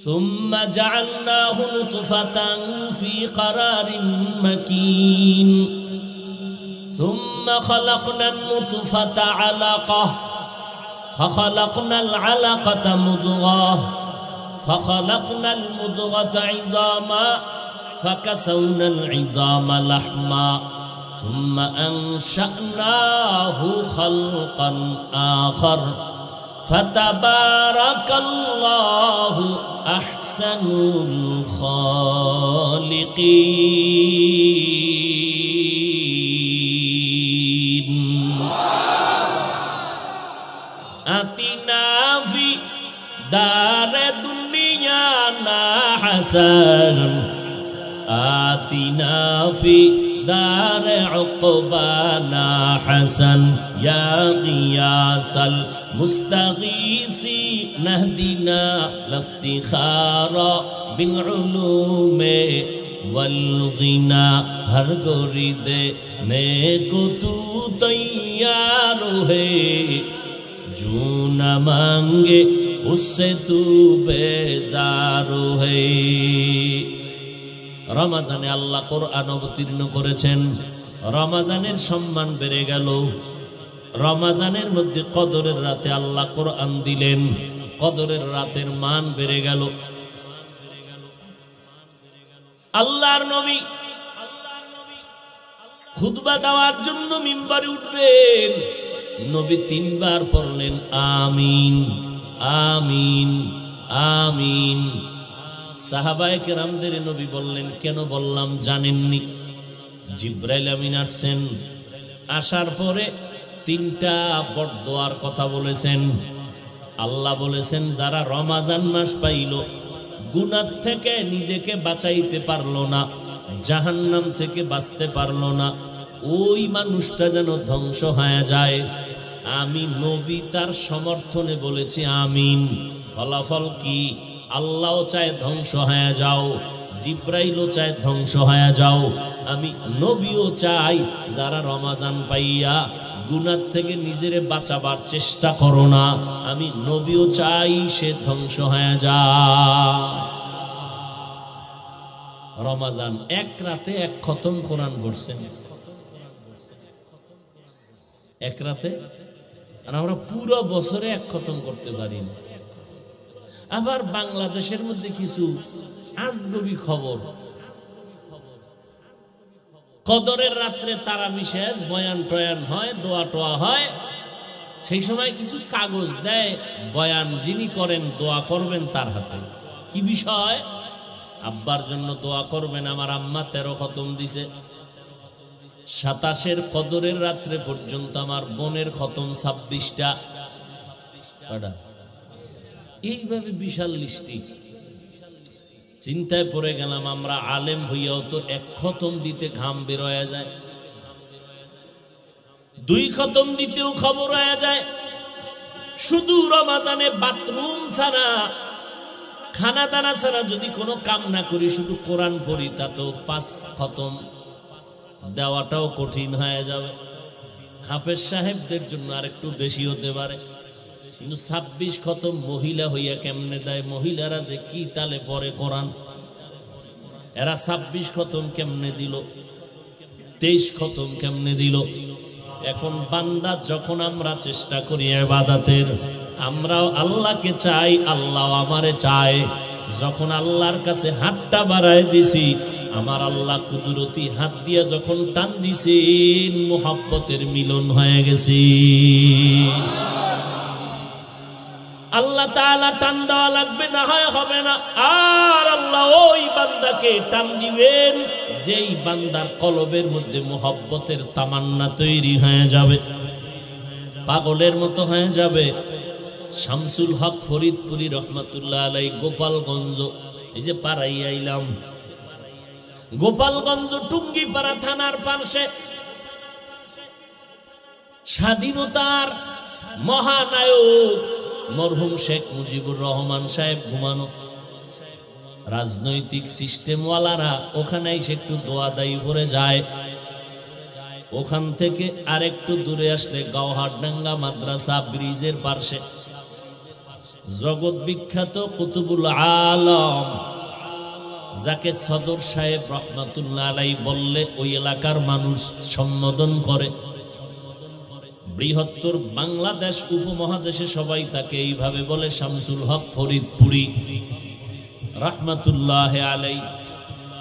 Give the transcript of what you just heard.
ثم جعلناه نطفة في قرار مكين ثم خلقنا النطفة علقة فخلقنا العلقة مضغة فخلقنا المضغة عظاما فكسونا العظام لحما ثم أنشأناه خلقا آخر فتبارك الله أحسن الخالقين آتنا في دار دنيانا حسن آتنا في دار عقبانا حسن يا غياث المستغيثين اهدنا لافتخارا بالعلوم والغنى ہر گوری دینے کو تو تیار ہے جو نہ مانگے اس سے تو بیزار ہے রমজানে আল্লাহ কোরআন অবতীর্ণ করেছেন রমজানের সম্মান বেড়ে গেল রমজানের মধ্যে কদরের রাতে আল্লাহ কোরআন দিলেন কদরের রাতের মান বেড়ে গেল আল্লাহর নবী খুতবা দেওয়ার জন্য মিম্বারে উঠবেন নবী তিনবার পড়লেন আমিন আমিন আমিন সাহাবায়ে কেরামদের নবী বললেন কেন বললাম জানেননি জিবরাইল আমিন আসছেন আসার পরে তিনটা বড়দোয়ার কথা বলেছেন আল্লাহ বলেছেন যারা রমজান মাস পাইল গুনাহ থেকে নিজেকে বাঁচাইতে পারলো না জাহান্নাম থেকে বাঁচতে পারলো না ওই মানুষটা যেন ধ্বংস হয়ে যায় আমি নবী তার সমর্থনে বলেছি আমিন ফলাফল কি আল্লাহও চায় ধ্বংস হয়ে যাও জিব্রাইলও চায় ধ্বংস হয়ে যাও আমি নবীও চাই যারা রমজান পাইয়া গুনাহ থেকে নিজেরে বাঁচাবার চেষ্টা করো না আমি নবীও চাই সে ধ্বংস হয়ে যায় রমজান এক রাতে এক খতম কোরআন পড়ছেন এক রাতে আর আমরা পুরো বছরে এক খতম করতে পারি না আবার বাংলাদেশের মধ্যে কিছু আজগবি খবর কদরের রাত্রে তারাবি শেষ বয়ান টয়ান হয় দোয়া টোয়া হয় সেই সময় কিছু কাগজ দেয় বয়ান যিনি করেন দোয়া করবেন তার হাতে কি বিষয় আব্বার জন্য দোয়া করবেন আমার আম্মা 13 খতম দিছে 27-এর কদরের রাত্রে পর্যন্ত আমার বোনের খতম 26টা এইভাবে বিশাল লিস্টি চিন্তায় পড়ে গেলাম আমরা আলেম হইয়াও তো এক খতম দিতে ঘাম বের হয়ে যায় 2 খতম দিতেও খবর হয়ে যায় শুধু রমজানে বাথরুম ছাড়া খানা দানা ছাড়া যদি কোনো কাম না করি শুধু কোরআন পড়ি তা তো 5 খতম দেওয়াটাও কঠিন হয়ে যাবে হাফেজ সাহেবদের জন্য আরেকটু বেশি হতে পারে কিন্তু 26 খতম মহিলা হইয়া কেমনে দেয় মহিলারা যে কি তালে পড়ে কোরআন এরা 26 খতম কেমনে দিল 23 খতম কেমনে দিল এখন বান্দা যখন আমরা চেষ্টা করি ইবাদতের আমরাও আল্লাহকে চাই আল্লাহ আমারে চায় যখন আল্লাহর কাছে হাতটা বাড়ায় দিছি আমার আল্লাহ কুদরতি হাত দিয়া যখন টান দিছেন মুহাব্বতের মিলন হয়ে গেছে আল্লাহ তাআলা টান দেওয়া লাগবে না হয় হবে না আর আল্লাহ ওই বান্দাকে টান দিবেন যেই বান্দার কলবের মধ্যে মুহাব্বতের তামান্না তৈরি হয়ে যাবে পাগলের মতো হয়ে যাবে শামসুল হক ফরিদপুরি রহমাতুল্লাহ আলাই গোপালগঞ্জ এই যে পাড়াই আইলাম গোপালগঞ্জ টুঙ্গিপাড়া থানার পাশে স্বাধীনতার মহানায়ক মরহুম শেখ মুজিবুর রহমান সাহেব ঘুমানো রাজনৈতিক সিস্টেমওয়ালারা ওখানে এসে একটু দোয়াদাই ভরে যায় ওখান থেকে আরেকটু দূরে আসলে গাওহারডাঙ্গা মাদ্রাসা ব্রিজের পাশে জগৎ বিখ্যাত কুতুবুল আলম, যাকে সদর সাহেব রহমাতুল্লাহ আলাইহি বললে ওই এলাকার মানুষ সম্বোধন করে। বৃহত্তর বাংলাদেশ উপমহাদেশে সবাই তাকে এইভাবে বলে, শামসুল হক ফরিদপুরি রহমাতুল্লাহ আলাইহি।